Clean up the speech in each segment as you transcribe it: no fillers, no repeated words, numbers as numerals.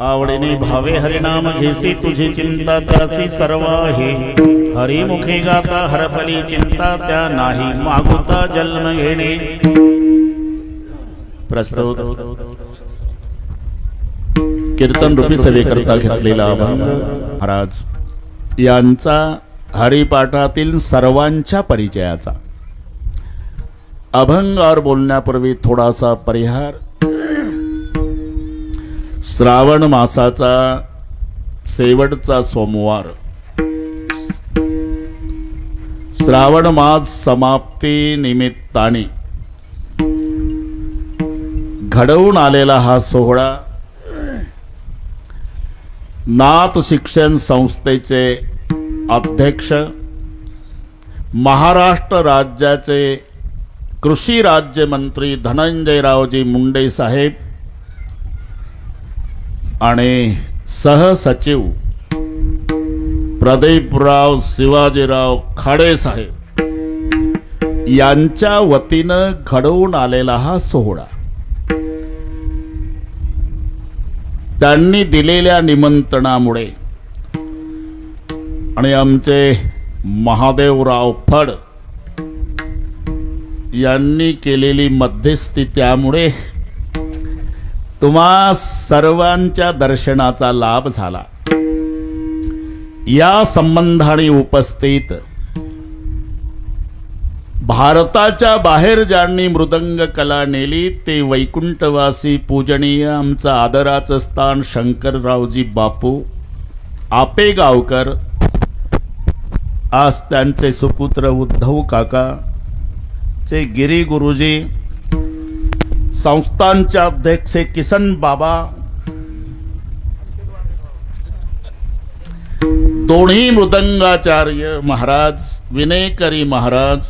आवडीने भावे हरिनाम घेसी तुझी चिंता त्यासी सर्व आहे. हरिमुखे गाता हरपली चिंता त्या नाही मागुता जन्म घेणे. प्रस्तुत कीर्तन रूपी सेवेकरता घेतलेला अभंग महाराज यांचा हरिपाठातील सर्वांच्या परिचयाचा. अभंगावर बोलण्यापूर्वी थोडासा परिहार. श्रावण मासाचा शेवटचा सोमवार, श्रावण मास समाप्ती निमित्ताने घडवून आलेला हा सोहळा नाथ शिक्षण संस्थेचे अध्यक्ष, महाराष्ट्र राज्याचे कृषी राज्यमंत्री धनंजयरावजी मुंडे साहेब आणि सहसचिव प्रदीपराव शिवाजीराव खाडे साहेब यांच्या वतीनं घडवून आलेला हा सोहळा. त्यांनी दिलेल्या निमंत्रणामुळे आणि आमचे महादेवराव फड यांनी केलेली मध्यस्थी त्यामुळे तुम्हा सर्वांच्या दर्शनाचा लाभ झाला. या संबंधाने उपस्थित भारताच्या बाहेर ज्यांनी मृदंग कला नेली ते वैकुंठवासी पूजनीय आमचं आदराचं स्थान शंकररावजी बापू आपेगावकर, आज त्यांचे सुपुत्र उद्धव काका चे गिरी गुरुजी, संस्थानचे अध्यक्ष किसन बाबा, दोन्ही मृदंगाचार्य महाराज, विनयकरी महाराज,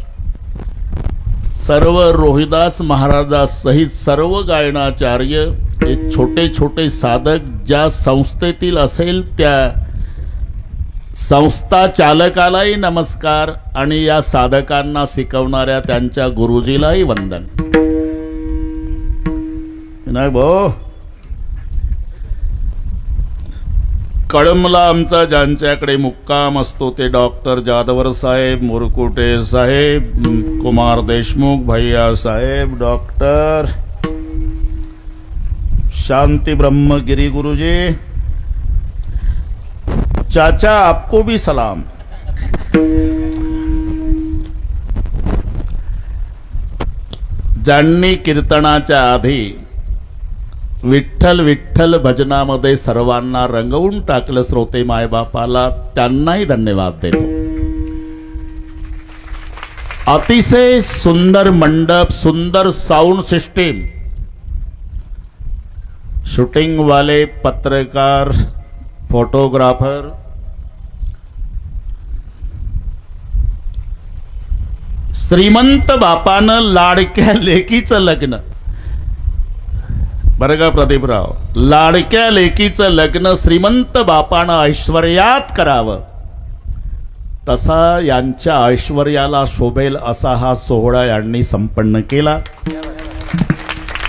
सर्व रोहिदास महाराजासहित सर्व गायनाचार्य, हे छोटे छोटे साधक ज्या संस्थेतील असेल त्या संस्था चालकालाही नमस्कार आणि या साधकांना शिकवणाऱ्या त्यांच्या गुरुजीलाही वंदन. नाही भाऊ, कळमला आमचा ज्यांच्याकडे मुक्काम असतो ते डॉक्टर जाधवर साहेब, मुरकुटे साहेब, कुमार देशमुख भैया साहेब, डॉक्टर शांति ब्रह्मगिरी गुरुजी, चाचा आपको भी सलाम. ज्यांनी कीर्तनाच्या आधी विठ्ठल विठ्ठल भजनामध्ये सर्वांना रंगवून टाकलं श्रोते मायबापाला, त्यांनाही धन्यवाद देतो. अतिशय सुंदर मंडप, सुंदर साउंड सिस्टीम, शूटिंग वाले, पत्रकार, फोटोग्राफर, श्रीमंत बापानं लाडक्या लेकीचं लग्न, बरं का प्रदीपराव, लाडक्या लेकीचं लग्न श्रीमंत बापानं ऐश्वर्यात करावं, तसा यांच्या ऐश्वर्याला शोभेल असा हा सोहळा यांनी संपन्न केला.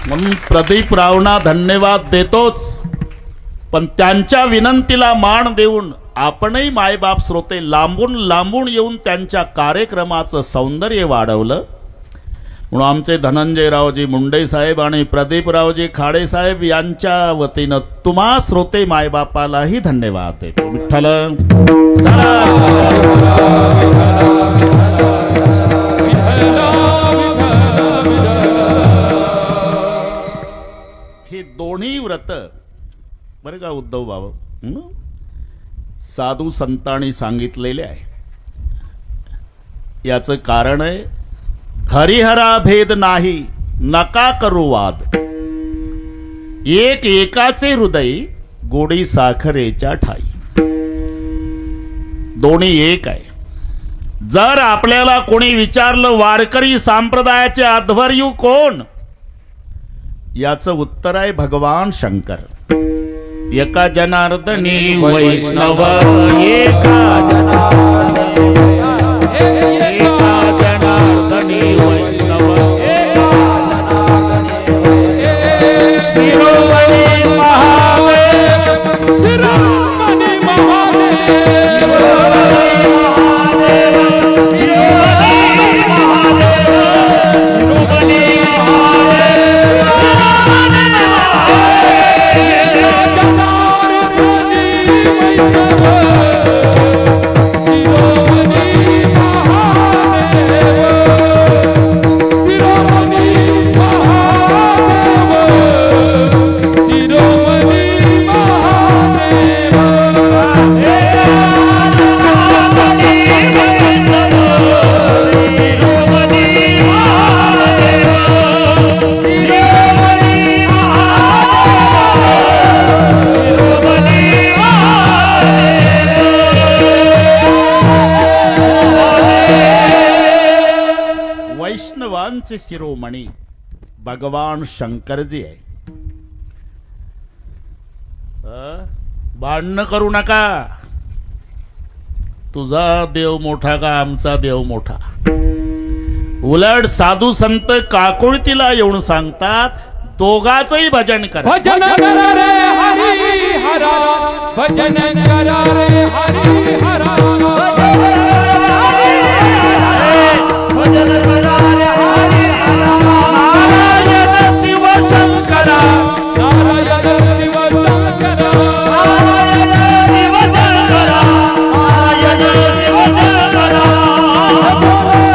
म्हणून प्रदीपरावना धन्यवाद देतोच, पण त्यांच्या विनंतीला मान देऊन आपणही मायबाप श्रोते लांबून लांबून येऊन त्यांच्या कार्यक्रमाचं सौंदर्य वाढवलं. म्हणून आमचे धनंजयरावजी मुंडे साहेब आणि प्रदीपरावजी खाडे साहेब यांच्या वतीनं तुम्हा श्रोते मायबापालाही धन्यवाद देतो. विठ्ठल हे दोन्ही व्रत बरं का उद्धव बाबा साधू संतांनी सांगितलेले आहे. याचं कारण आहे हरिहरा भेद नाही नका करू वाद, एक एकाचे हृदय गोडी साखरेच्या ठाई. दोन्ही एक आहे. जर आपल्याला कोणी विचारलं वारकरी संप्रदायाचे आध्वर्यू कोण, याचं उत्तर आहे भगवान शंकर. एका जनार्दनी वैष्णव, एका जनार्दनी वैष्णव, शिरोमणी महादेव शिरोमणी महादेव वैष्णवांचे शिरोमणी भगवान शंकरजी आहे. भांडण करू नका. तुझा देव मोठा का आमचा देव मोठा. उलट साधू संत काकुळतीला येऊन सांगतात दोघाचंही भजन करा. भजन करा रे हरी हरा, भजन करा रे हरी हरा, भजन करा रे हरी हरा. नारायण शिव शंकरा, नारायण शिव शंकरा, नारायण शिव शंकरा, नारायण शिव शंकरा. आज बोले अवधारा, आज बोले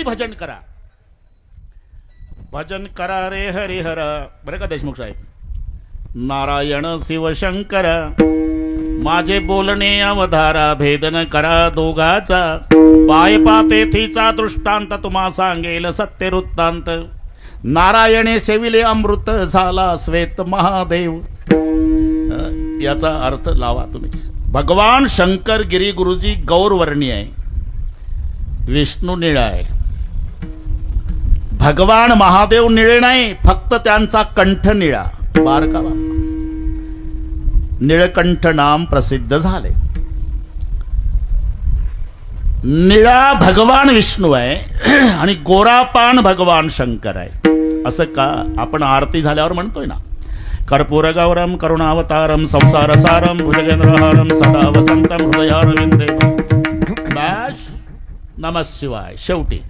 भजन करा. भजन करा रे हरिहर. बरं का देशमुख साहेब. नारायण शिवशंकर, माझे बोलणे अवधारा, भेदन करा दोघाचा. पाय पातेथीचा दृष्टांत तुम्हा सांगेल सत्य वृत्तांत. नारायणे सेविले अमृत, झाला श्वेत महादेव. याचा अर्थ लावा तुम्ही. भगवान शंकर गिरी गुरुजी गौरवर्णी आहे, विष्णू निळा आहे. भगवान महादेव निळे नाही, फक्त त्यांचा कंठ निळा. बारका बा, निळकंठ नाम प्रसिद्ध झाले. निळा भगवान विष्णू आहे आणि गोरापान भगवान शंकर आहे. असं का आपण आरती झाल्यावर म्हणतोय ना, कर्पूर गौरम करुणावतारम संसार सारम भुजगेंद्रहारम सदा वसंतम हृदयारविंदे. नमः शिवाय. शेवटी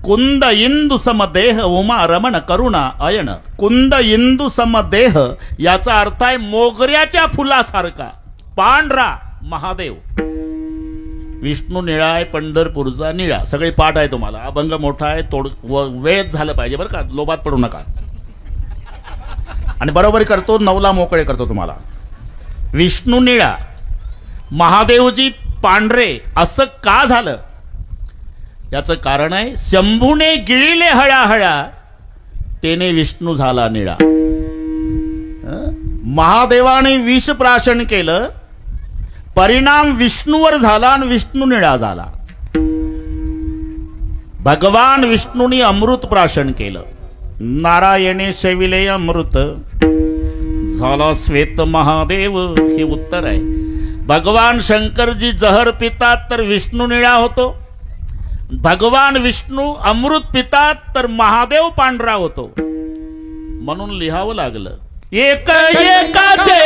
कुंद इंदु समदेह उमा रमण करुणा अयन. कुंद इंदु समदेह याचा अर्थ आहे मोगऱ्याच्या फुलासारखा पांढरा महादेव. विष्णू निळा आहे, पंढरपूरचा निळा. सगळे पाठ आहे तुम्हाला. अभंग मोठा आहे, वेद झालं पाहिजे बरं का. लोभात पडू नका. आणि बरोबरी करतो, नवला मोकळे करतो तुम्हाला. विष्णू निळा, महादेवजी पांढरे. असं का झालं याचं कारण आहे, शंभूने गिळले हळाहळा, तेने विष्णू झाला निळा. महादेवाने विष प्राशन केलं, परिणाम विष्णूवर झाला आणि विष्णू निळा झाला. भगवान विष्णूने अमृत प्राशन केलं. नारायणे सेविले अमृत, झाला श्वेत महादेव. हे उत्तर आहे. भगवान शंकरजी जहर पितात तर विष्णू निळा होतो. भगवान विष्णू अमृत पितात तर महादेव पांढरा होतो. म्हणून लिहावं लागलं, एक एकाचे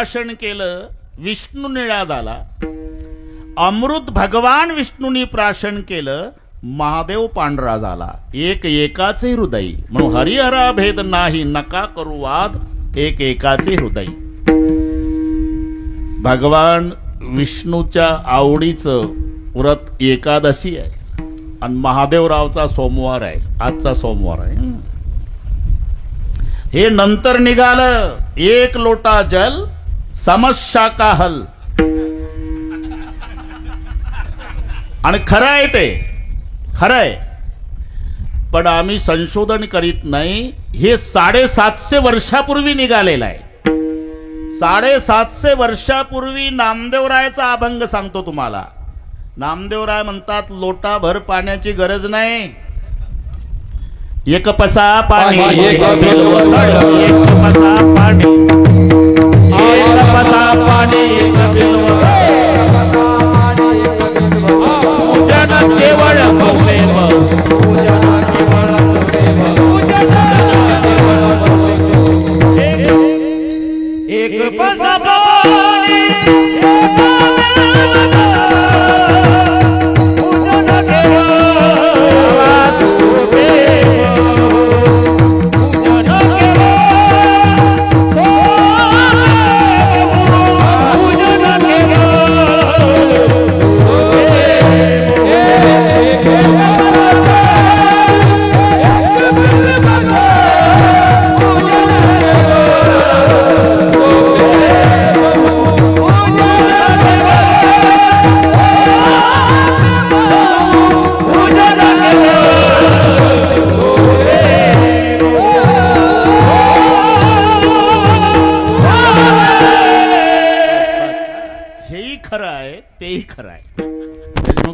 प्राशन केलं विष्णू निळा झाला. अमृत भगवान विष्णूंनी प्राशन केलं महादेव पांढरा झाला. एक एकाचे हृदय म्हणून हरिहरा भेद नाही नका करू वाद, एक एकाचे हृदय. भगवान विष्णूच्या आवडीचं व्रत एकादशी आहे आणि महादेवरावचा सोमवार आहे. आजचा सोमवार आहे. हे नंतर निघालं. एक लोटा जल समस्या का हल. आणि खरं आहे ते, खरं आहे. पण आम्ही संशोधन करीत नाही. हे 750 वर्षापूर्वी निघालेलं आहे. 750 वर्षापूर्वी नामदेवरायचा अभंग सांगतो तुम्हाला. नामदेवराय म्हणतात लोटाभर पाण्याची गरज नाही. एक पसा पाणी, एक बिल्वदळ, एक पसा पाणी, एक पसा पाणी, एक बिल्वदळ. पूजन केवळ मौलेव, पूजन केवळ एक पसा पाणी,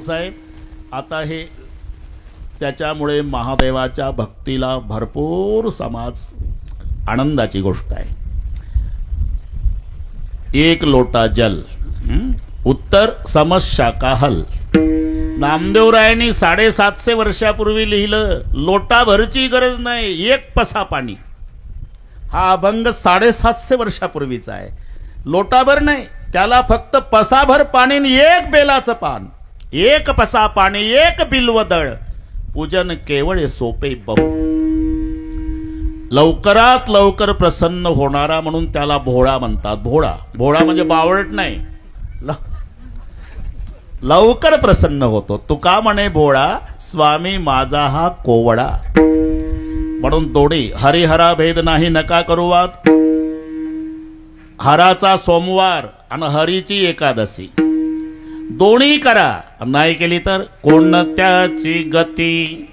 साहेब. आता हे त्याच्यामुळे महादेवाच्या भक्तीला भरपूर समाज आनंदाची गोष्ट आहे. एक लोटा जल, उत्तर समस्या का हल. नामदेवरायांनी 750 वर्षापूर्वी लिहिलं लोटाभरची गरज नाही, एक पसा पाणी. हा अभंग 750 वर्षापूर्वीचा आहे. लोटाभर नाही, त्याला फक्त पसाभर पाणी आणि एक बेलाचं पान. एक पसा पाणी, एक बिल्वदळ, पूजन केवळ सोपे बम. लवकरात लवकर प्रसन्न होणारा म्हणून त्याला भोळा म्हणतात. भोळा, भोळा म्हणजे बावळट नाही, लवकर प्रसन्न होतो. तुका म्हणे भोळा, स्वामी माझा हा कोवळा. म्हणून दोडी हरिहरा भेद नाही नका करू वाद. हराचा सोमवार आणि हरीची एकादशी दोन्ही करा. नाही केली तर कोणत्याची गती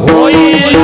होईल.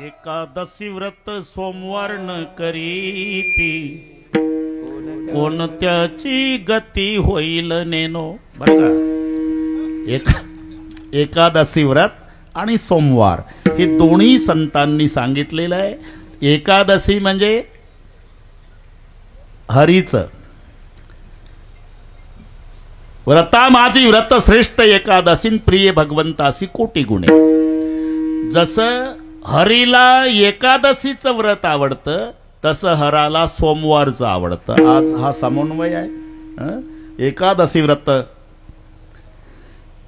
एकादशी व्रत सोमवार न करीती कोणत्याची गती होईल नेनो. बरं का, एकादशी व्रत आणि सोमवार हे दोन्ही संतांनी सांगितलेलं आहे. एकादशी म्हणजे हरीचं व्रता माझी व्रत श्रेष्ठ एकादशीन प्रिय भगवंतासी कोटी गुणे. जसं हरीला एकादशीचं व्रत आवडतं तसं हराला सोमवारचं आवडतं. आज हा समन्वय आहे. एकादशी व्रत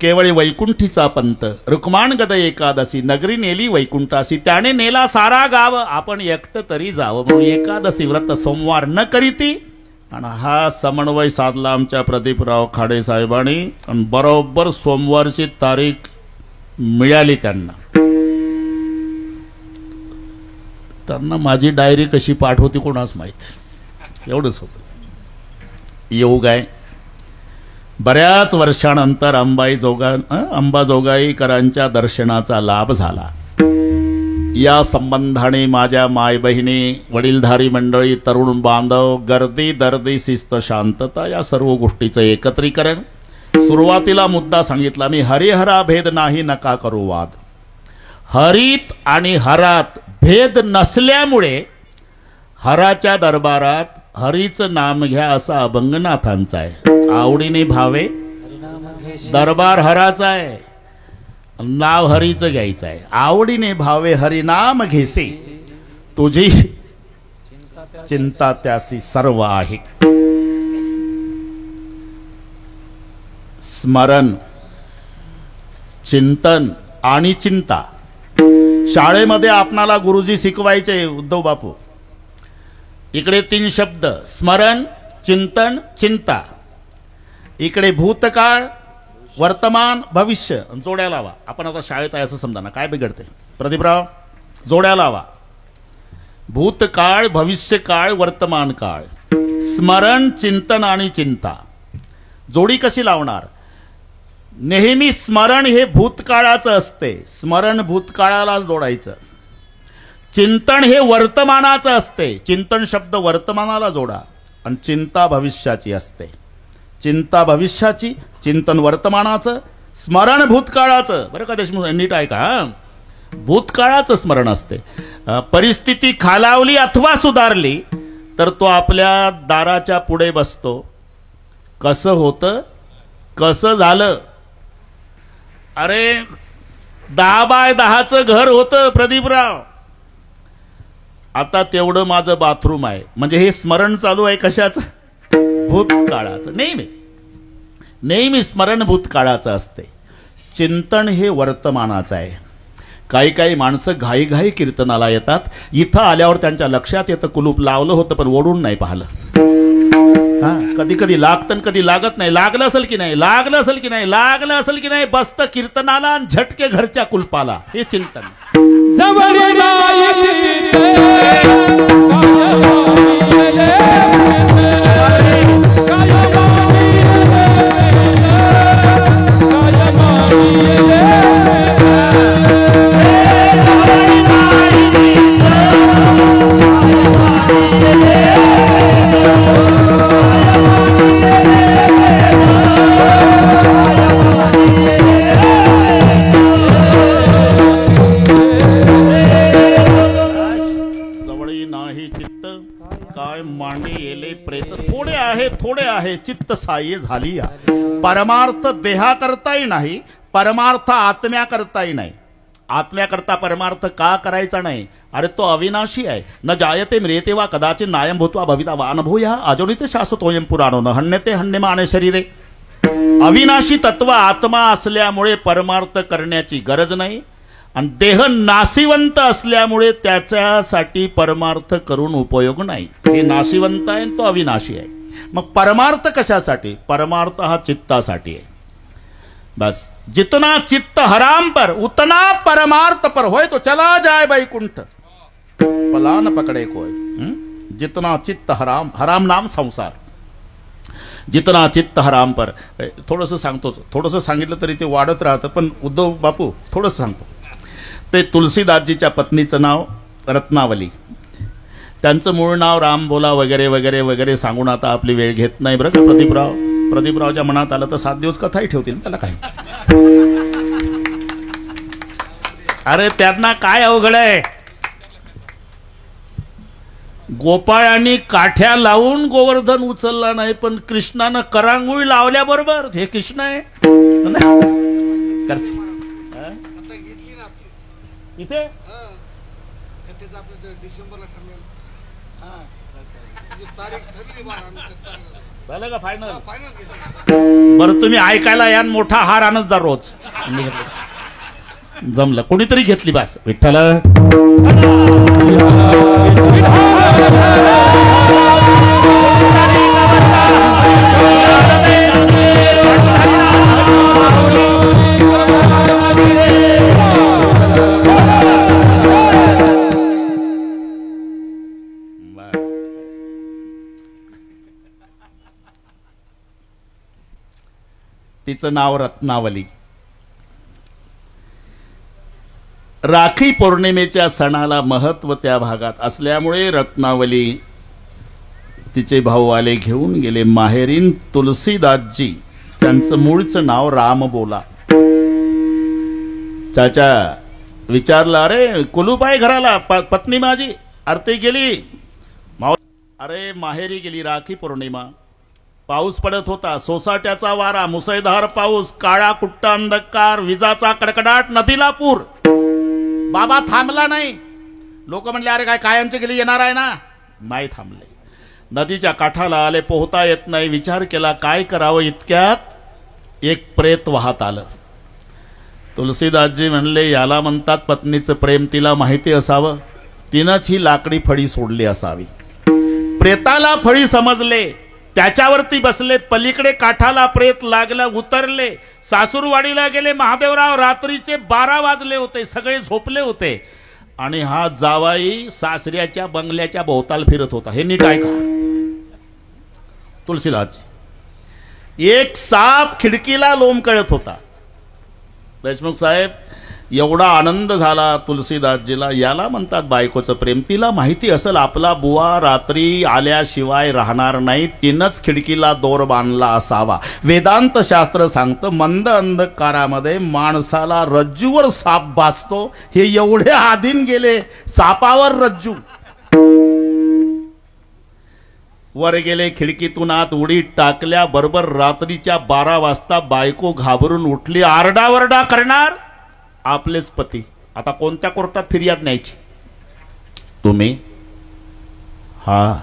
केवळ वैकुंठीचा पंत रुक्माण गद एकादशी नगरी नेली वैकुंठासी त्याने नेला सारा गाव आपण एकटं तरी जावं म्हणून एकादशी व्रत सोमवार न करीती आणि हा समन्वय साधला आमच्या प्रदीपराव खाडे साहेबांनी आणि बरोबर सोमवारची तारीख मिळाली त्यांना माझी डायरी कशी पाठ होती कोणास माहित एवढंच होतं योग आहे बऱ्याच वर्षानंतर अंबाजोगाईकरांच्या दर्शनाचा लाभ झाला या संबंधाने माझ्या माय बहिणी वडीलधारी मंडळी तरुण बांधव गर्दी दर्दी शिस्त शांतता या सर्व गोष्टीचं एकत्रीकरण सुरुवातीला मुद्दा सांगितला मी हरिहरा भेद नाही नका करू वाद हरीत आणि हरात भेद नसल्यामुळे हराच्या दरबारात हरीचं नाम घ्या असा अभंगनाथांचा आहे आवडीने भावे दरबार हराचा आहे नाव हरीचं घ्यायचं आहे आवडीने भावे हरिनाम घेसे तुझी चिंता त्यासी सर्व आहे स्मरण चिंतन आणि चिंता शाळेमध्ये आपणाला गुरुजी शिकवायचे उद्धव बापू इकडे 3 शब्द स्मरण चिंतन चिंता इकडे भूतकाळ वर्तमान भविष्य जोड्या लावा आपण आता शाळेत आहे असं समजा ना काय बिघडते प्रदीपराव जोड्या लावा भूतकाळ भविष्यकाळ वर्तमान काळ स्मरण चिंतन आणि चिंता जोडी कशी लावणार नेहमी स्मरण हे भूतकाळाचं असते स्मरण भूतकाळाला जोडायचं चिंतन हे वर्तमानाचं असते चिंतन शब्द वर्तमानाला जोडा आणि चिंता भविष्याची असते चिंता भविष्याची चिंतन वर्तमानाचं स्मरण भूतकाळाचं बरं का देशमुख नीट आहे का भूतकाळाचं स्मरण असते परिस्थिती खालावली अथवा सुधारली तर तो आपल्या दाराच्या पुढे बसतो कसं होतं कसं झालं अरे 10 बाय 10चं घर होतं प्रदीपराव आता तेवढं माझं बाथरूम आहे म्हणजे हे स्मरण चालू आहे कशाचं भूतकाळाचं नेहमी स्मरण भूतकाळाचं असते चिंतन हे वर्तमानाचं आहे काही माणसं घाई कीर्तनाला येतात इथं आल्यावर त्यांच्या लक्षात येतं कुलूप लावलं होतं पण ओढून नाही पाहिलं कधी लागतं कधी लागत नाही लागलं असेल की नाही लागलं असेल की नाही बसतं कीर्तनाला आणि झटके घरच्या कुलपाला हे चिंतन जवळ थोडे आहे चित्त साह्य झाली परमार्थ देहा करताही नाही परमार्थ आत्म्या करताही नाही आत्म्याकरता परमार्थ का करायचा नाही अरे तो अविनाशी आहे न जायते म्रियते वा कदाचित नायम भूत्वा भविता वा अनुभव या अजोनित शाश्वतोयम पुराणो न हन्यते हन्यमाने शरीरे अविनाशी तत्व आत्मा असल्यामुळे परमार्थ करण्याची गरज नाही आणि देह नाशिवंत असल्यामुळे त्याच्यासाठी परमार्थ करून उपयोग नाही हे नाशिवंत आहे तो अविनाशी आहे मग परमार्थ कशासाठी परमार्थ हा चित्तासाठी आहे बस जितना चित्त हराम पर उतना परमार्थ पर होय तो चला जाए वैकुंठ पला न पकड़े कोई जितना चित्त हराम नाम संसार जितना चित्त हराम पर थोडंसं सांगितलं तरी ते वाढत राहतं पण उद्धव बापू थोडंसं सांगतो ते तुलसीदासजीच्या पत्नीचं नाव रत्नावली त्यांचं मूळ नाव रामबोला वगैरे वगैरे वगैरे सांगून आता आपली वेळ घेत नाही बरं का प्रदीपरावच्या मनात आलं तर 7 दिवस कथाही ठेवतील त्याला काय अरे त्यांना काय अवघड आहे गोपाळांनी काठ्या लावून गोवर्धन उचलला नाही पण कृष्णानं करांगुळी लावल्याबरोबर हे कृष्ण आहे इथे झालं का फायनल? बरं तुम्ही ऐकायला या मोठा हार आणत जा रोज. जमलं कोणीतरी घेतली बास. विठ्ठल तिचं नाव रत्नावली. राखी पौर्णिमेच्या सणाला महत्व त्या भागात असल्यामुळे रत्नावली तिचे भाऊ आले घेऊन गेले माहेरीन. तुलसीदासजी त्यांचं मूळचं नाव रामबोला. चाचा विचारलं, अरे कुलूप आहे घराला, पत्नी माझी आरती गेली. अरे माहेरी गेली. राखी पौर्णिमा, पाऊस पडत होता, सोसाट्याचा वारा, मुसळधार पाऊस, काळा कुट्टा अंधकार, विजाचा कडकडाट, नदीला पूर. बाबा थांबला नाही. लोक म्हणले, अरे काय कायमची गेली येणार आहे ना. नाही थांबले. नदीच्या काठाला आले. पोहता येत नाही. विचार केला काय करावं. इतक्यात एक प्रेत वाहत आलं. तुलसीदासजी म्हणले, याला म्हणतात पत्नीचं प्रेम. तिला माहिती असावं, तिनंच ही लाकडी फळी सोडली असावी. प्रेताला फळी समजले, त्याच्यावरती बसले. पलीकडे काठाला प्रेत लागला, उतरले. सासूरवाडीला गेले. महादेवराव रात्रीचे 12 वाजले होते. सगळे झोपले होते आणि हा जावाई सासऱ्याच्या बंगल्याच्या भोवताल फिरत होता. हे नीट ऐका तुलसीदास. एक साप खिडकीला लोंबकळत होता. देशमुख साहेब, एवढा आनंद झाला तुलसीदासजीला. याला म्हणतात बायकोचं प्रेम. तिला माहिती असेल आपला बुवा रात्री आल्याशिवाय राहणार नाही, तिनंच खिडकीला दोर बांधला असावा. वेदांत शास्त्र सांगतं, मंद अंधकारामध्ये माणसाला रज्जूवर साप भासतो. हे एवढे आधीन गेले, सापावर रज्जू. वर गेले, खिडकीतून आत उडी टाकल्या. बरोबर रात्रीच्या 12 वाजता बायको घाबरून उठली. आरडावरडा करणार आपलेच पती. आता कोणत्या कोर्टात फिर्याद न्यायची तुम्ही? हा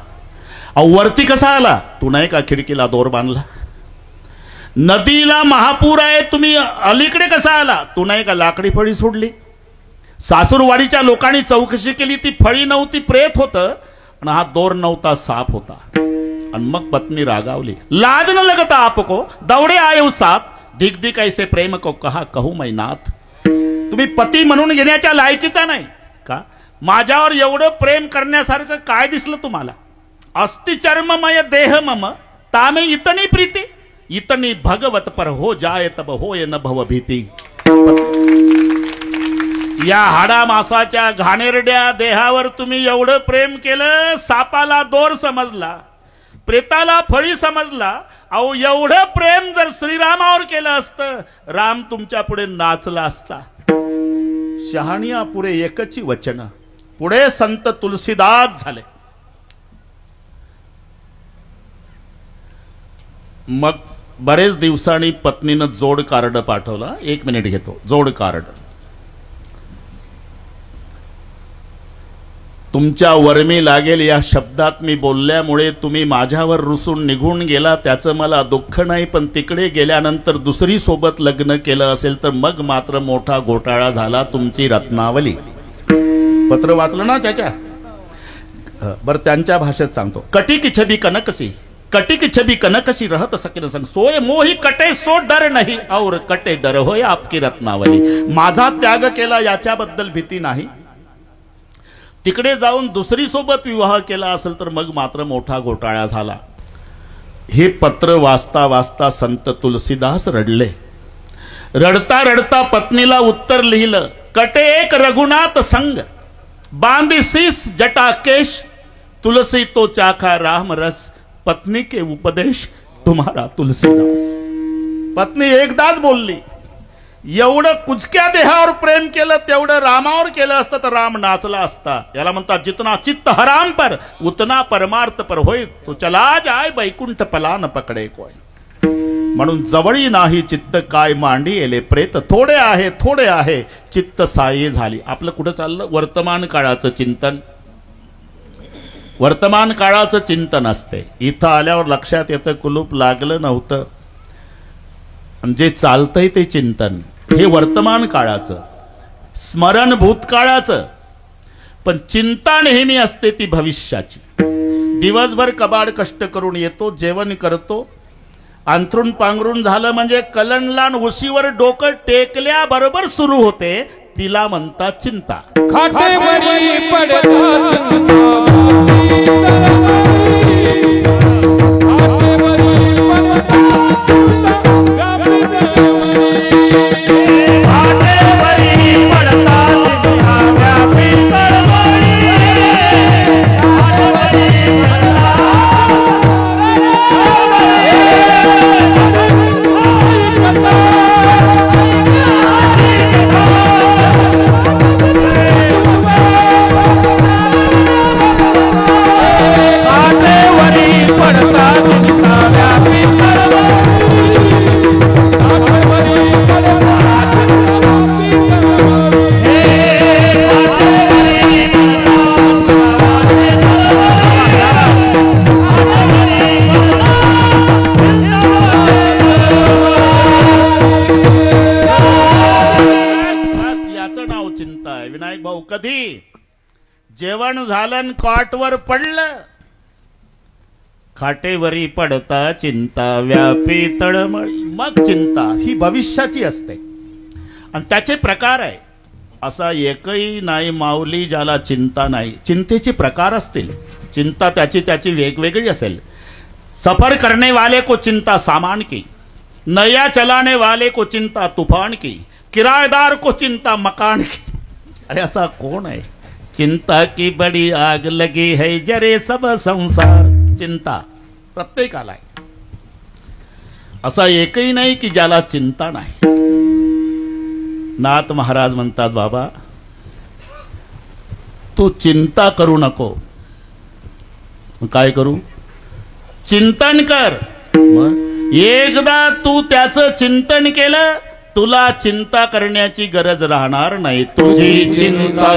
वरती कसा आला? तू नाही का खिडकीला दोर बांधला? नदीला महापूर आहे, तुम्ही अलीकडे कसा आला? तू नाही का लाकडी फळी सोडली? सासूरवाडीच्या लोकांनी चौकशी केली, ती फळी नव्हती, प्रेत होतं आणि हा दोर नव्हता, साप होता. आणि मग पत्नी रागावली. लाज न लगता आपको दौड़े आये साथ, दिख दिख ऐसे प्रेम को कहा कहू मै नाथ. तुम्ही पती म्हणून घेण्याच्या लायकीचा नाही का? माझ्यावर एवढं प्रेम करण्यासारखं काय दिसलं तुम्हाला? अस्ति चर्ममय देह मम तामे इतनी प्रीती, इतनी भगवत पर हो जाए तब होय न भव भीती. या हाडा मासाच्या घाणेरड्या देहावर तुम्ही एवढं प्रेम केलं. सापाला दोर समजला, प्रेताला फळी समजला. अहो एवढं प्रेम जर श्रीरामावर केलं असतं, राम तुमच्या पुढे नाचला असता. शहाणिया पुढे एकची वचन. पुढे संत तुलसीदास झाले. मग बरेच दिवसांनी पत्नीनं जोड कार्ड पाठवला. 1 मिनिट घेतो. जोड कार्ड. तुमच्या वर्मी लागेल या शब्दात मी बोलल्यामुळे तुम्ही माझ्यावर रुसून निघून गेला, त्याचं मला दुःख नाही. पण तिकडे गेल्यानंतर दुसरी सोबत लग्न केलं असेल तर मग मात्र मोठा घोटाळा झाला. तुमची रत्नावली. पत्र वाचलं ना त्याच्या? बरं त्यांच्या भाषेत सांगतो. कटी की छबी कनकसी, कटी की छबी कनकसी रहत सकिन संग, सोय मोही कटे सो डर नाही और कटे डर होय आपकी रत्नावली. माझा त्याग केला याच्याबद्दल भीती नाही. तिकडे जाऊन दुसरी सोबत विवाह केला असेल तर मग मात्र मोठा घोटाळा झाला. हे पत्र वाचता वाचता संत तुलसीदास रडले. रडता रडता पत्नीला उत्तर लिहिलं. कटे एक रघुनाथ संग, बांधी शीस जटाकेश, तुलसी तो चाखा राम रस, पत्नी के उपदेश तुम्हारा तुलसीदास. पत्नी एकदाच बोलली. एवढं कुचक्या देहावर प्रेम केलं तेवढं रामावर केलं असतं तर राम नाचला असता. याला म्हणतात जितना चित्त हराम पर उतना परमार्थ पर होय, तो चला जाय बैकुंठ पला न पकडे कोय. म्हणून जवळी नाही चित्त काय मांडी येले प्रेत, थोडे आहे चित्त साये झाली. आपलं कुठं चाललं? वर्तमान काळाचं चिंतन. वर्तमान काळाचं चिंतन असते. इथं आल्यावर लक्षात येतं कुलूप लागलं नव्हतं. जे चालतंय ते चिंतन हे वर्तमान काळाचं, स्मरण भूतकाळाचं. पण चिंता नेहमी असते ती भविष्याची. दिवसभर कबाड कष्ट करून येतो, जेवण करतो, अंथरून पांघरून झालं म्हणजे कलंडला उशीवर डोकं टेकल्याबरोबर सुरू होते, तिला म्हणतात चिंता. खाटेवरी पडता चिंता जेवण झालं कॉटवर पडलं, खाटेवरी पडता चिंता व्यापी तळमळी. मग चिंता ही भविष्याची असते आणि त्याचे प्रकार आहे. असा एकही नाही माऊली ज्याला चिंता नाही. चिंतेचे प्रकार असतील, चिंता त्याची त्याची वेगवेगळी असेल. सफर करने वाले को चिंता सामान की, नया चलाने वाले को चिंता तूफान की, किराएदार को चिंता मकान की. अरे असा कोण आहे? चिंता की बड़ी आग लगी है जरे सब संसार. चिंता प्रत्येकाला आहे. असा एकही नाही की ज्याला चिंता नाही. नाथ महाराज म्हणतात, बाबा तू चिंता करू नको. काय करू? चिंतन कर. मग एकदा तू त्याचं चिंतन केलं, तुला चिंता करण्याची गरज राहणार नाही. तुझी चिंता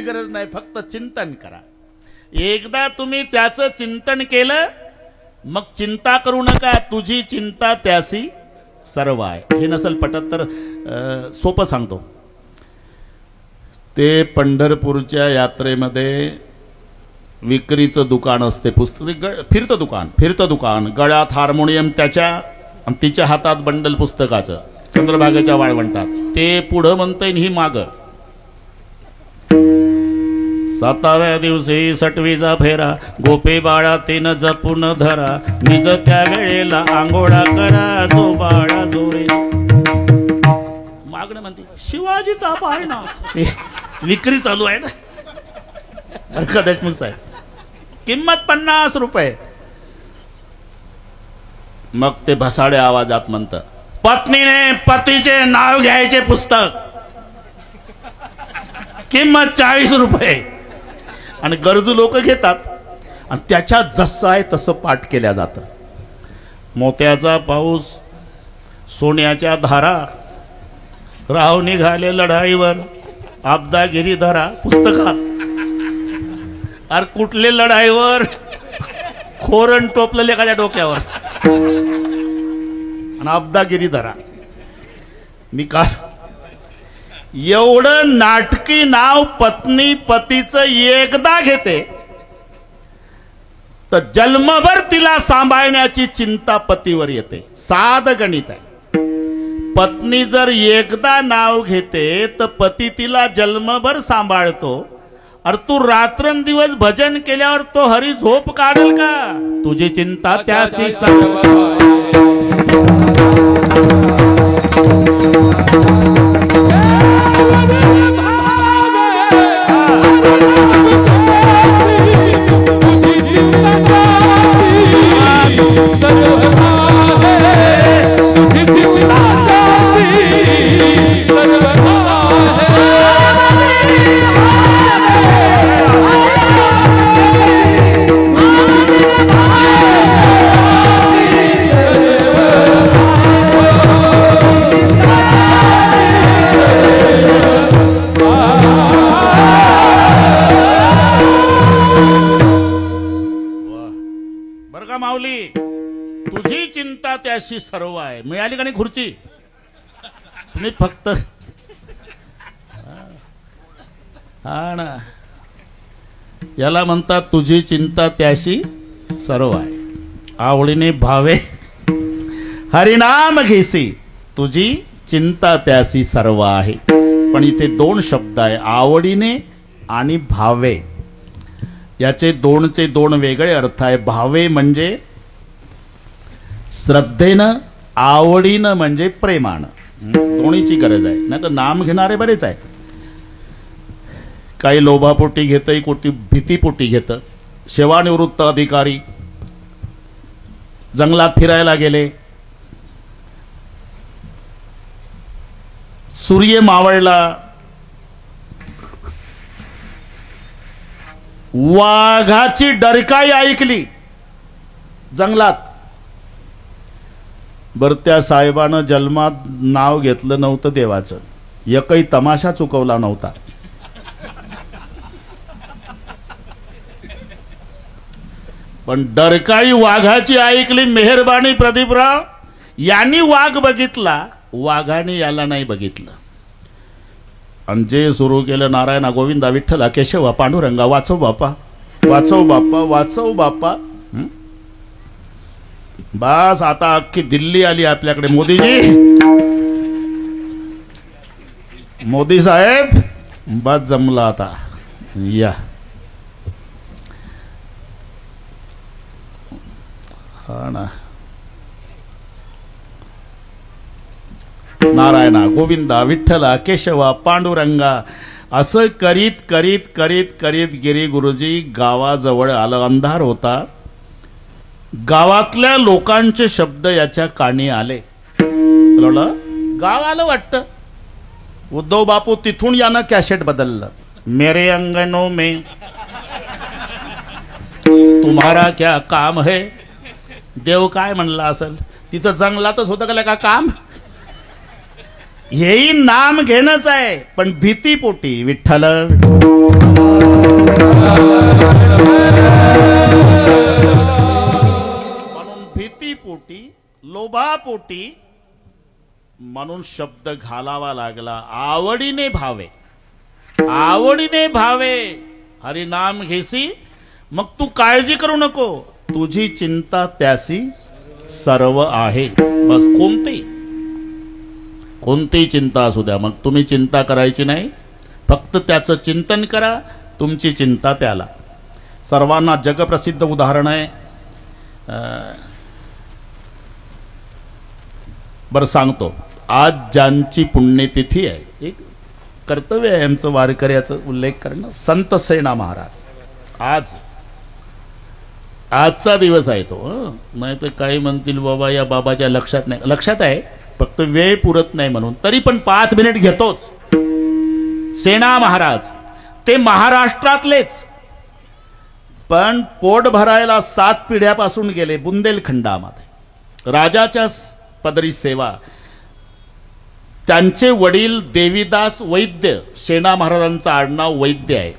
गरज नाही, फक्त चिंतन करा. एकदा तुम्ही त्याचं चिंतन केलं, मग चिंता करू नका. तुझी चिंता त्यासी सर्व आहे. हे नसेल पटत तर सोपं सांगतो. ते पंढरपूरच्या यात्रेमध्ये विक्रीचं दुकान असते, पुस्तक फिरतं दुकान, गळ्यात हार्मोनियम त्याच्या आणि तिच्या हातात बंडल पुस्तकाचं, चंद्रभागेच्या वाळवंटात. ते पुढं म्हणतंय ही मागं. 7व्या दिवशी सटवीचा फेरा, गोपे बाळा तीन जपून धरा, निज त्या वेळेला आंघोळा करा, जो बाळा जोरे. मागणं म्हणते शिवाजीचा पाळणा. विक्री चालू आहे ना बरं का देशमुख साहेब. किंमत 50 रुपये. मग ते भसाड्या आवाजात म्हणतं, पत्नीने पतीचे नाव घ्यायचे पुस्तक, किंमत 40 रुपये, आणि गरजू लोक घेतात आणि त्याच्यात जसं आहे तसं पाठ केल्या जातं. मोत्याचा पाऊस, सोन्याच्या धारा, राव निघाले लढाईवर, आपदागिरी धरा पुस्तकात. अरे कुठले लढाईवर? खोरण टोपलेले एखाद्या डोक्यावर आणि आपदागिरी धरा. मी का एवढं नाटकी नाव पत्नी पतीचं एकदा घेते तर जन्मभर तिला सांभाळण्याची चिंता पतीवर येते. साध गणित आहे. पत्नी जर एकदा नाव घेते तर पती तिला जन्मभर सांभाळतो. अरे तू रात्रंदिवस भजन केल्यावर तो हरी झोप काढेल का? तुझी चिंता त्याशी सर्व माऊली. तुझी चिंता त्याशी सर्व आहे. मिळाली का नाही खुर्ची? तुम्ही फक्त हा ना, याला म्हणतात तुझी चिंता त्याशी सर्व आहे. आवडीने भावे हरिनाम घेसी, तुझी चिंता त्याशी सर्व आहे. पण इथे 2 शब्द आहे, आवडीने आणि भावे. याचे 2 वेगळे अर्थ आहे. भावे म्हणजे श्रद्धेनं, आवडीनं म्हणजे प्रेमानं. दोन्हीची गरज आहे. नाही तर नाम घेणारे बरेच आहे. काही लोभापोटी घेतं, कोटी भीतीपोटी घेतं. सेवानिवृत्त अधिकारी जंगलात फिरायला गेले, सूर्य मावळला, वाघाची डरकाळी ऐकली जंगलात. बर त्या साहेबानं जन्मात नाव घेतलं नव्हतं देवाचं, एकही तमाशा चुकवला नव्हता. पण डरकाळी वाघाची ऐकली. मेहरबानी प्रदीपराव यांनी वाघ बघितला, वाघाने याला नाही बघितलं. आणि जे सुरू केलं, नारायणा गोविंदा विठ्ठला केशवा पांडुरंगा वाचव बापा, वाचव बापा, वाचव बापा. बस आता अख्खी दिल्ली आली आपल्याकडे. मोदीजी, मोदी साहेब, बस जमला आता. या हा ना, नारायणा गोविंदा विठ्ठला केशवा पांडुरंगा असं करीत करीत करीत करीत गिरी गुरुजी गावाजवळ आलं. अंधार होता. गावातल्या लोकांचे शब्द याच्या कानी आले. गाव आलं वाटतं. उद्धव बापू तिथून यानं कॅसेट बदललं. मेरे अंगनों में तुम्हारा क्या काम है. देव काय म्हणला असेल तिथं, जंगलातच होतं का काम. हेही नाम घेणंच आहे, पण भीतीपोटी. विठ्ठल म्हणून भीतीपोटी, लोभापोटी म्हणून शब्द घालावा लागला. आवडीने भावे, आवडीने भावे हरिनाम घेसी. मग तू काळजी करू नको, तुझी चिंता त्यासी सर्व आहे. बस कोणतीही चिंता असू द्या, मग तुम्ही चिंता करायची नाही. फक्त त्याचं चिंतन करा, तुमची चिंता त्याला. सर्वांना जगप्रसिद्ध उदाहरण आहे. बरं सांगतो. आज ज्यांची पुण्यतिथी आहे, एक कर्तव्य आहे आमचं वारकऱ्याचं उल्लेख करणं. संत सेना महाराज आजचा दिवस आहे तो. नाही तर काही म्हणतील बाबा या बाबाच्या लक्षात नाही. लक्षात आहे. फक्त वेळ पुरत नाही म्हणून, तरी पण 5 मिनिट घेतोच. सेना महाराज ते महाराष्ट्रातलेच, पण पोट भरायला 7 पिढ्यापासून गेले बुंदेलखंडामध्ये. राजाच्या पदरी सेवा. त्यांचे वडील देवीदास वैद्य, सेना महाराजांचं आडनाव वैद्य आहे.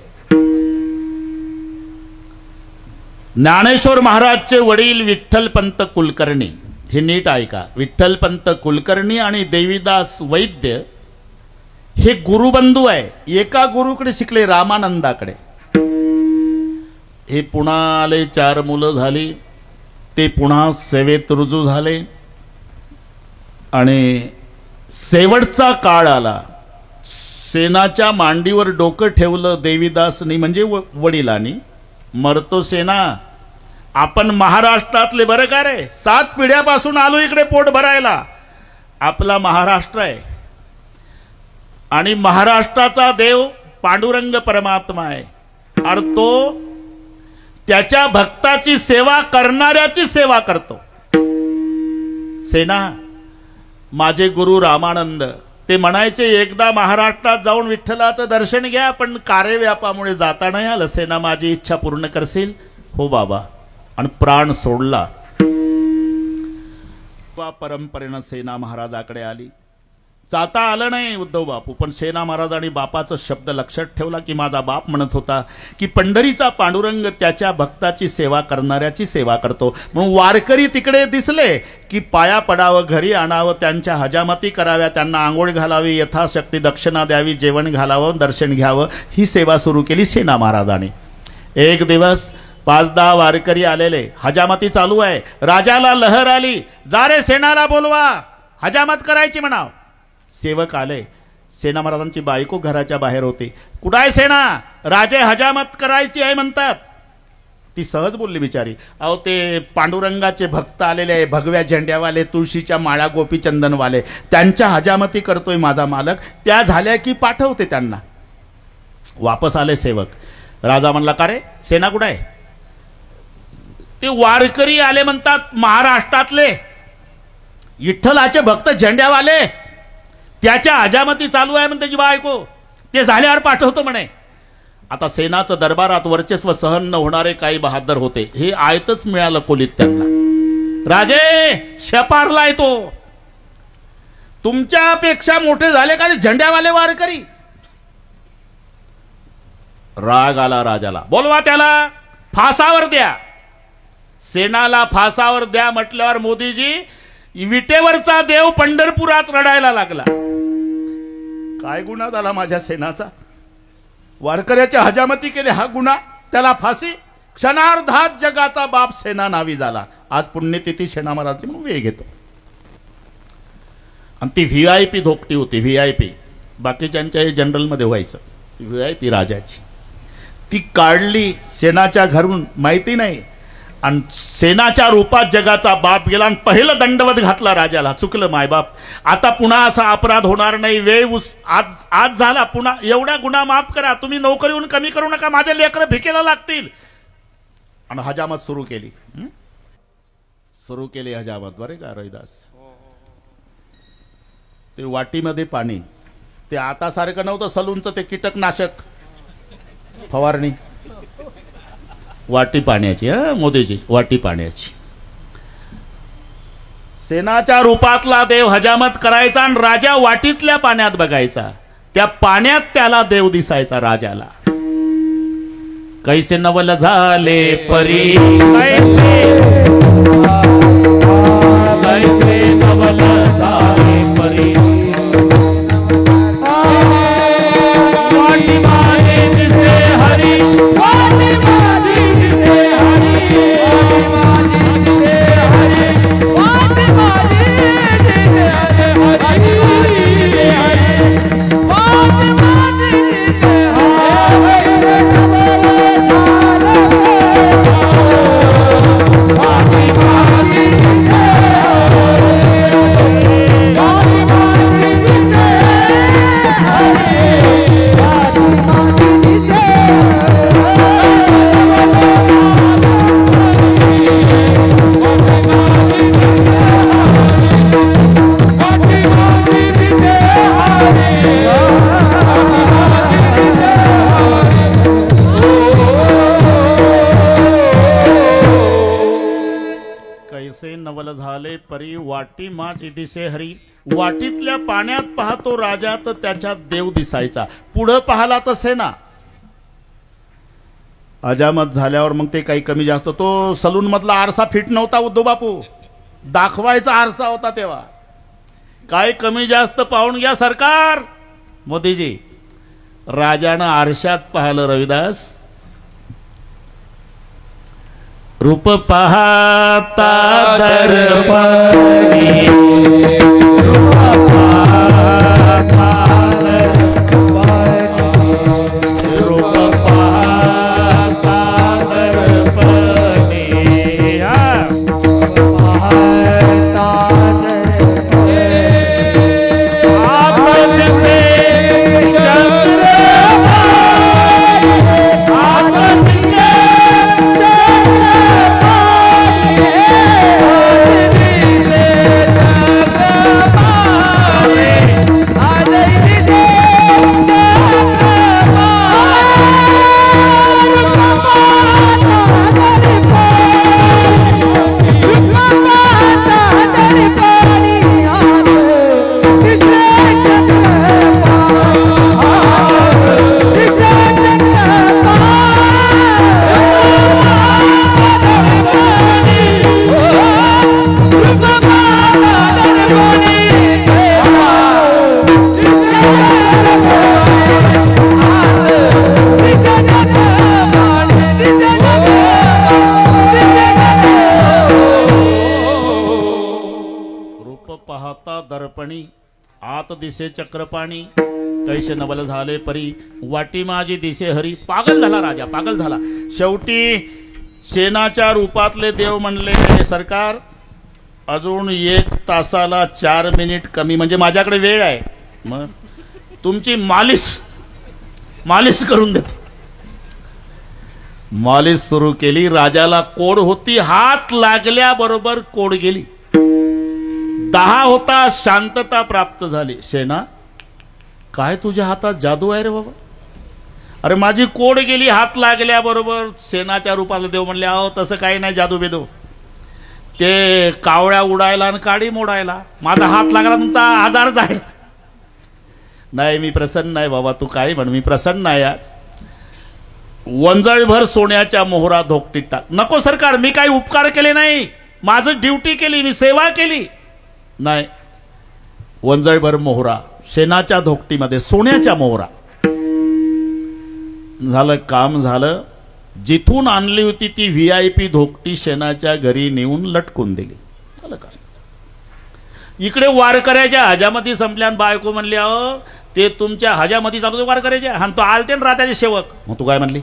ज्ञानेश्वर महाराजचे वडील विठ्ठलपंत कुलकर्णी. हे नीट ऐका, विठ्ठलपंत कुलकर्णी आणि देवीदास वैद्य हे गुरुबंधू आहे. एका गुरुकडे शिकले, रामानंदाकडे. हे पुन्हा आले, 4 मुलं झाली. ते पुन्हा सेवेत रुजू झाले आणि शेवटचा काळ आला. सेनाच्या मांडीवर डोकं ठेवलं देवीदासनी, म्हणजे वडिलांनी. मरतो सेना, आपण महाराष्ट्रातले बरं का रे, 7 पिढ्यापासून आलो इकडे पोट भरायला. आपला महाराष्ट्र आहे आणि महाराष्ट्राचा देव पांडुरंग परमात्मा आहे. अरे तो त्याच्या भक्ताची सेवा करणाऱ्याची सेवा करतो. सेना, माझे गुरु रामानंद ते म्हणायचे, एकदा महाराष्ट्रात जाऊन विठ्ठलाचं दर्शन घ्या, पण कार्यव्यापामुळे जाता नाही आलं. सेना, माझी इच्छा पूर्ण करशील? हो बाबा. आणि प्राण सोडला. परंपरेनं सेना महाराजाकडे आली. जाता आलं नाही उद्धव बापू, पण सेना महाराजांनी बापाचा शब्द लक्षात ठेवला की माझा बाप म्हणत होता की पंढरीचा पांडुरंग त्याच्या भक्ताची सेवा करणाऱ्याची सेवा करतो. म्हणून वारकरी तिकडे दिसले की पाया पडावं, घरी आणावं, त्यांच्या हजामती कराव्या, त्यांना आंघोळ घालावी, यथाशक्ती दक्षिणा द्यावी, जेवण घालावं, दर्शन घ्यावं, ही सेवा सुरू केली सेना महाराजांनी. एक दिवस 5-10 वारकरी आलेले, हजामती चालू आहे. राजाला लहर आली, जा रे सेनाला बोलवा, हजामत करायची म्हणाव. सेवक आले. सेना महाराजांची बायको घराच्या बाहेर होती. कुठं आहे सेना? राजे हजामत करायची आहे म्हणतात. ती सहज बोलली बिचारी, अहो ते पांडुरंगाचे भक्त आलेले आहे, भगव्या झेंड्यावाले, तुळशीच्या माळा, गोपीचंदनवाले, त्यांच्या हजामती करतोय माझा मालक, त्या झाल्या की पाठवते त्यांना. वापस आले सेवक. राजा म्हणला, का रे सेना कुठं आहे? ते वारकरी आले म्हणतात महाराष्ट्रातले, विठ्ठलाचे भक्त झेंड्यावाले, त्याच्या हजामती चालू आहे म्हणते त्याची बायको, ते झाल्यावर पाठवतो म्हणे. आता सेनाचं दरबारात वर्चस्व सहन न होणारे काही बहादर होते. हे आयतच मिळालं कोलीत त्यांना. राजे शपारलाय तो, तुमच्यापेक्षा मोठे झाले का झेंड्यावाले वारकरी? राग आला राजाला. बोलवा त्याला, फासावर द्या. सेनाला फासावर द्या म्हटल्यावर मोदीजी विटेवरचा देव पंढरपुरात रडायला लागला. काय गुन्हा झाला माझ्या सेनाचा? वारकऱ्याच्या हजामती केले, हा गुन्हा, त्याला फाशी. क्षणार्धात जगाचा बाप सेना नावी झाला. आज पुण्यतिथी सेना महाराजची म्हणून वेळ घेतो. आणि ती VIP धोकटी होती, VIP. बाकीच्यांच्या हे जनरलमध्ये व्हायचं. VIP राजाची ती काढली सेनाच्या घरून, माहिती नाही. आणि सेनाच्या रूपात जगाचा बाप गेला आणि पहिलं दंडवत घातला राजाला. चुकलं मायबाप, आता पुन्हा असा अपराध होणार नाही. वेळ आज झाला, पुन्हा एवढा गुन्हा माफ करा, तुम्ही नोकरीहून कमी करू नका, माझे लेकरं भिकेला लागतील. आणि हजामत सुरू केली. सुरू केली हजामत. बरे का रविदास? ते वाटीमध्ये पाणी, ते आता सारखं नव्हतं सलूनचं, ते कीटकनाशक फवारणी. वाटी पाण्याची, मोदीजी वाटी पाण्याची. सेनाच्या रूपातला देव हजामत करायचा आणि राजा वाटीतल्या पाण्यात बघायचा. त्या पाण्यात त्याला देव दिसायचा राजाला. कैसे नवल झाले परी, कैसे नवल झाले परी, वाटी माझी दिसे हरी, वाटी माझी दिसे हरी, वाटी माझी दिसे हरी, वाटी माझी दिसे हरी, वाटी माझी दिसे हरी. वाटी माझी दिसे हरी. वाटीतल्या पाण्यात पाहतो राजा तर त्याच्यात देव दिसायचा. पुढं पाहला तर सेना. अजामत झाल्यावर मग ते काही कमी जास्त, तो सलून मधला आरसा फिट नव्हता उद्धव बापू, दाखवायचा आरसा होता तेव्हा. काय कमी जास्त पाहून घ्या सरकार. मोदीजी, राजानं आरशात पाहिलं रविदास. रूप पाहता दर्पणी, रूप पाहता दर्पणी, रूप पाहता दर्पणी, आत दिसे चक्रपाणी, कैसे नवल झाले परी. वाटी माझी दिसे हरी. पागल झाला राजा, पागल झाला. शेवटी शेणाच्या रूपातले देव म्हणले, सरकार अजून 1 तासाला 4 मिनिट कमी, म्हणजे माझ्याकडे वेळ आहे, मग तुमची मालिश करून देतो. मालिश सुरू केली. राजाला कोड होती, हात लागल्याबरोबर कोड गेली. 10 होता, शांतता प्राप्त झाली. शेना, काय तुझ्या हातात जादू आहे रे बाबा? अरे माझी कोड गेली हात लागल्याबरोबर. सेनाच्या रूपाला देव म्हणले, अहो तसं काही नाही जादू बेदू, ते कावळ्या उडायला आणि काडी मोडायला. माझा हात लागला तुमचा आजारच आहे. नाही मी प्रसन्न नाही बाबा, तू काय म्हण, मी प्रसन्न आहे आज. वंजळभर सोन्याच्या मोहरा धोकटीत टाक. नको सरकार, मी काही उपकार केले नाही, माझं ड्युटी केली, मी सेवा केली. नाही, वंजळभर मोहरा शेणाच्या धोकटीमध्ये, सोन्याच्या मोहरा. झालं काम झालं. जिथून आणली होती ती VIP धोकटी शेणाच्या घरी नेऊन लटकून दिली. झालं का? इकडे वारकऱ्याच्या हजामती संपल्या. बायको म्हणली, अहो ते तुमच्या हजामती चालू होते वारकऱ्याच्या, आणि तो आलते ना रात्याचे सेवक. मग तू काय म्हणली?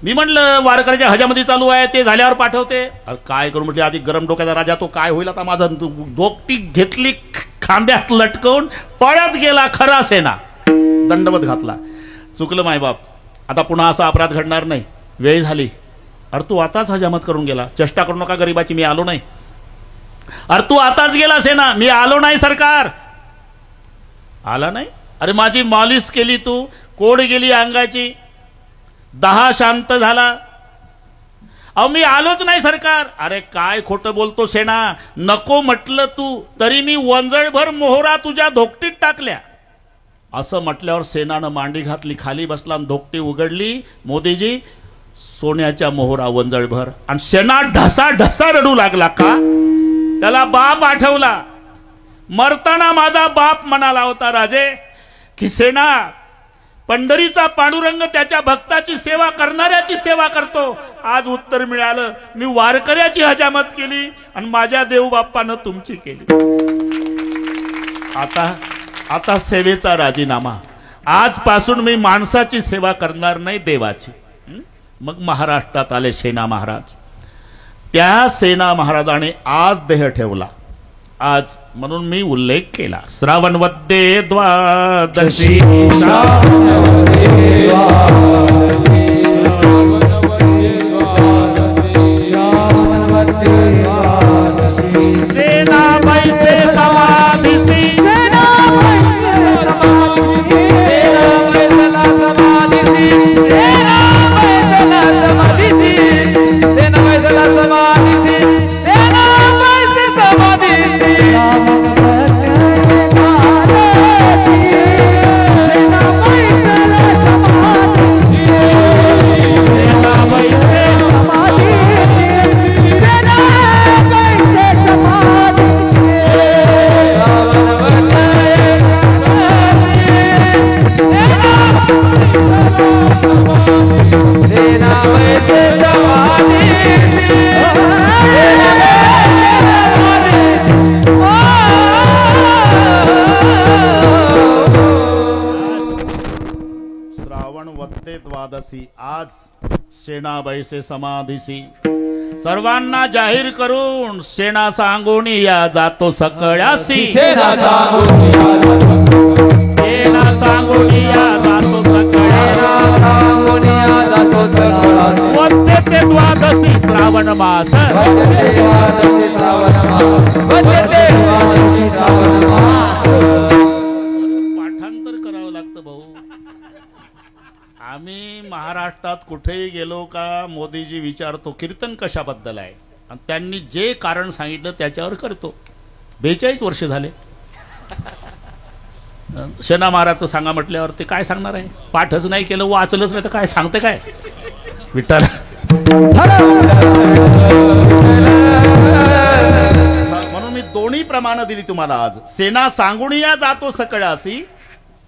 मी म्हणलं वारकऱ्याच्या हजामती चालू आहे, ते झाल्यावर पाठवते. अरे काय करू म्हटले, आधी गरम डोक्याचा राजा, तो काय होईल आता माझा. धोकटी घेतली, खांद्यात लटकवून पळत गेला खरा सेना. दंडवत घातला. चुकलं मायबाप, आता पुन्हा असा अपराध घडणार नाही, वेळ झाली. अरे तू आताच हजामत करून गेला, चेष्टा करू नका गरीबाची, मी आलो नाही. अरे तू आताच गेला सेना, मी आलो नाही सरकार. आला नाही? अरे माझी मालिश केली तू, कोड गेली अंगाची, 10 शांत झाला. अहो मी आलोच नाही सरकार. अरे काय खोटं बोलतो सेना, नको म्हटलं तू तरी मी वंजळभर मोहरा तुझ्या धोकटीत टाकल्या. असं म्हटल्यावर सेनानं मांडी घातली, खाली बसला, धोकटी उघडली. मोदीजी, सोन्याच्या मोहरा वंजळभर. आणि सेना ढसा ढसा रडू लागला. का? त्याला बाप आठवला. मरताना माझा बाप म्हणाला होता राजे की सेना, पंढरीचा पांडुरंग त्याच्या भक्ताची सेवा करणाऱ्याची सेवा करतो. आज उत्तर मिळालं, मी वारकऱ्याची हजामत केली आणि माझ्या देवबाप्पानं तुमची केली. आता सेवेचा राजीनामा. आजपासून मी माणसाची सेवा करणार नाही, देवाची. मग महाराष्ट्रात आले सेना महाराज. त्या सेना महाराजाने आज देह ठेवला. आज म्हणून मी उल्लेख केला. श्रावणवद्ये द्वादशी, सेना बैसे समाधिसी, सेना बैसला समाधिसी, सेना बैसला समाधिसी, सेना बैसला समाधिसी, सेना बैसे समाधिसी, वत्ते द्वादशी आज सेनाबाईसे समाधीसी सर्वांना जाहीर करून सेना सांगून या जातो सकळ्यासी सेना सांगून या सेना सांगून या जातो सकळ्यासी वत्ते ते द्वादशी श्रावण मास पाठांतर करावं लागतं भाऊ. आम्ही महाराष्ट्रात कुठेही गेलो का मोदीजी विचारतो कीर्तन कशाबद्दल आहे आणि त्यांनी जे कारण सांगितलं त्याच्यावर करतो. 42 वर्ष झाले. सेना महाराजचं सांगा म्हटल्यावर ते काय सांगणार आहे. पाठच नाही केलं वाचलंच नाही तर काय सांगते काय विठ्ठल. म्हणून मी दोन्ही प्रमाण दिली तुम्हाला. आज सेना सांगून या जातो सकळासी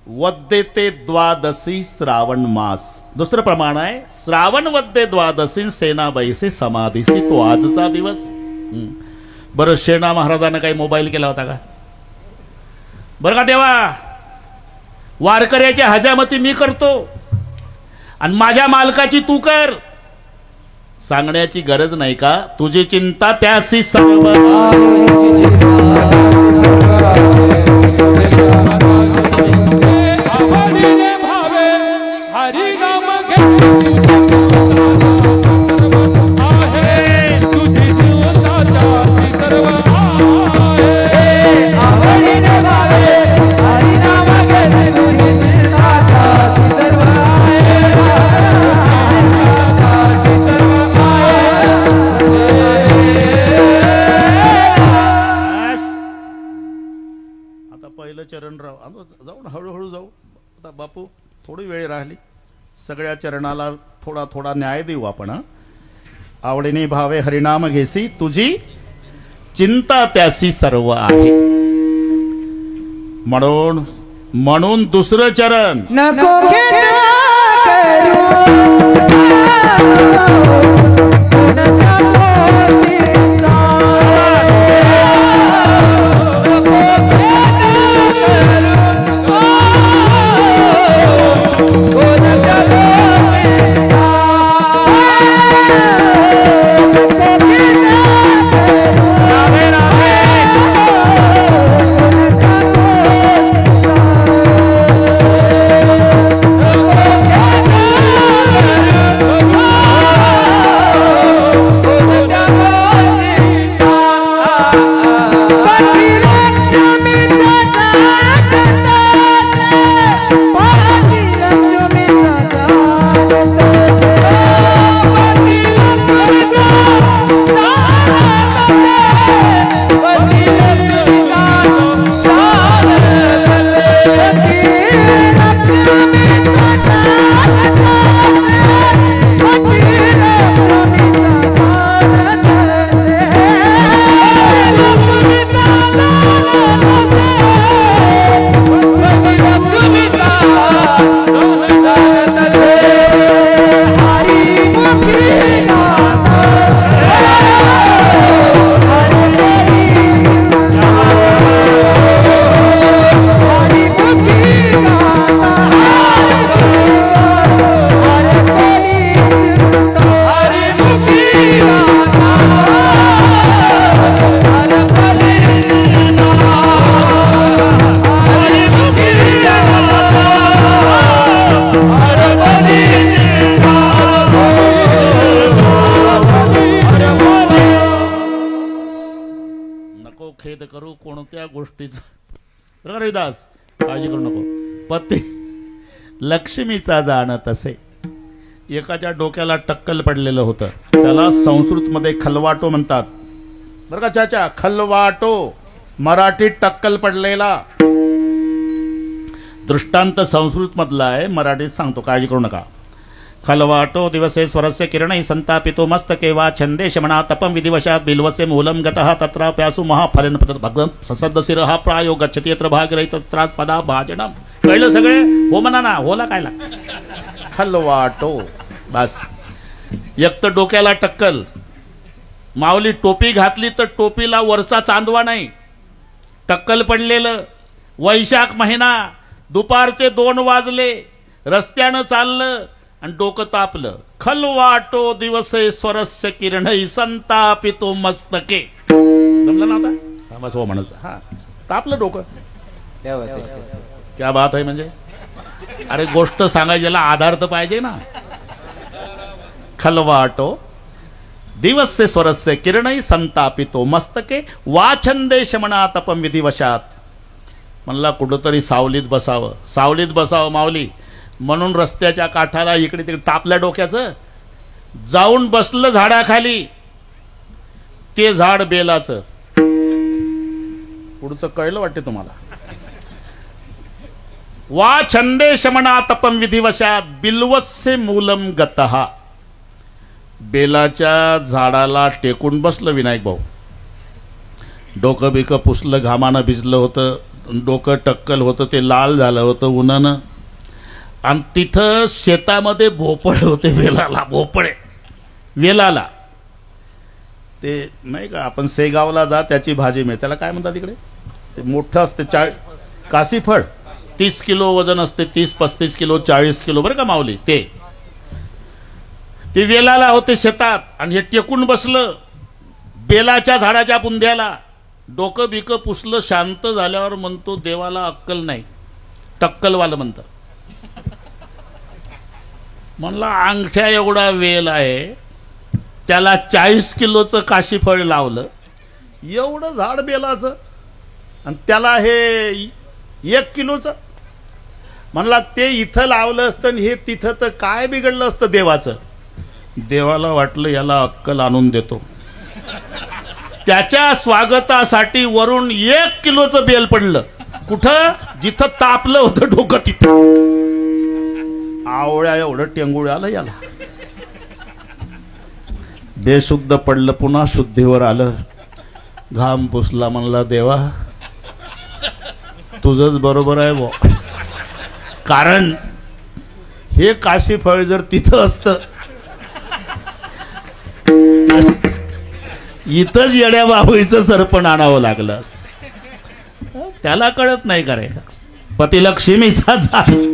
वद्दे ते द्वादशी श्रावण मास. दुसरं प्रमाण आहे श्रावण वद्दे द्वादशी सेनाबाईसे समाधीसी तो आजचा दिवस. बरं सेना महाराजांना काही मोबाईल केला होता का बरं का देवा. वारकऱ्याच्या हजामती मी करतो आणि माझ्या मालकाची तू कर सांगण्याची गरज नाही का. तुझी चिंता त्यासी सर्व आवडीने भावे हरी नाम आहे तुझी जीवनाची सर्व आहे. आवडीने भावे हरी नाम तुझी जीवनाची सर्व आता पहिलं चरणराव जाऊ ना हळूहळू जाऊ. आता बापू थोडी वेळ राहिली. सगळ्या चरणाला थोडा थोडा न्याय देऊ आपण. आवडीने भावे हरिनाम घेसी तुझी चिंता त्यासी सर्व आहे. म्हणून दुसरं चरण नको खेद करू कोणत्या गोष्टीचा. रविदास काळजी करू नको. पती लक्ष्मीचा जाण तसे. एकाच्या डोक्याला टक्कल पडलेलं होतं त्याला संस्कृत मध्ये खलवाटो म्हणतात बरं का चाचा. खलवाटो मराठीत टक्कल पडलेला. दृष्टांत संस्कृत मधला आहे मराठीत सांगतो काळजी करू नका. खलवाटो दिवसे स्वरस्य किरणै संतापितो मस्तके वा छंदेश म्हणा तपम विधिवशात बिल्वसे मूलम गतः तत्र प्यासु महाफलेन भगवं ससद्दशिरः प्रायो गच्छति यत्र भागीरहित तत्रात पदा भाजनम. कळलं सगळे हो म्हणा ना. होला काय लागतं. खलवाटो बस. एक तर डोक्याला टक्कल. माऊली टोपी घातली तर टोपीला वरचा चांदवा नाही. टक्कल पडलेलं. वैशाख महिना दुपारचे 2 वाजले. रस्त्यानं चाललं आणि डोकं तापलं. खलवाटो दिवसे स्वरस्य किरणै संतापितो मस्तके. जमलं ना आता? बस हो म्हणायचं. हा, तापलं डोकं. क्या बात आहे. म्हणजे अरे गोष्ट सांगायला आधार तर पाहिजे ना. खलवाटो दिवस्य स्वरस्य किरणै संतापितो मस्तके वाछंदे शमना तपम विधिवशात. म्हणला कुठंतरी सावलीत बसावं. सावलीत बसावं माऊली म्हणून रस्त्याच्या काठाला इकडे तिकडे तापल्या डोक्याचं जाऊन बसलं झाडाखाली. ते झाड बेलाचं. पुढचं कळलं वाटते तुम्हाला. वा छंदे शमना तपम विधिवशात बिल्वस्य मूलम गतः. बेलाच्या झाडाला टेकून बसलं विनायक भाऊ. डोकं बिकं पुसलं, घामानं भिजलं होतं, डोकं टक्कल होतं, ते लाल झालं होतं उन्हानं. आणि तिथं शेतामध्ये भोपळे होते. वेलाला भोपळे. वेलाला ते नाही का आपण सेगावला जा त्याची भाजी मिळते. त्याला काय म्हणतात तिकडे? ते मोठं असते काशीफळ. 30 किलो वजन असते. 30-35 किलो 40 किलो बरं का माऊली. ते वेलाला होते शेतात आणि हे टेकून बसलं बेलाच्या झाडाच्या बुंध्याला. डोकं बिकं पुसलं. शांत झाल्यावर म्हणतो देवाला अक्कल नाही. टक्कलवालं म्हणतं. म्हणला अंगठ्या एवढा वेल आहे त्याला 40 किलोचं काशीफळ लावलं. एवढं झाड बेलाचं आणि त्याला हे 1 किलोचं. म्हणला ते इथं लावलं असतं आणि हे तिथं तर काय बिघडलं असतं देवाचं. देवाला वाटलं याला अक्कल आणून देतो. त्याच्या स्वागतासाठी वरून 1 किलोचं बेल पडलं. कुठं? जिथं तापलं होतं डोकं तिथं. आवळ्या एवढं टेंगुळ आलं याला. बेशुद्ध पडलं पुन्हा शुद्धीवर आलं. घाम पुसला. म्हणला देवा तुझंच बरोबर आहे बो. कारण हे काशीफळ जर तिथं असतं इथंच येड्या बाबळीचं सरपण आणावं लागलं असतं. त्याला कळत नाही का रे. पतिलक्ष्मीचा झाला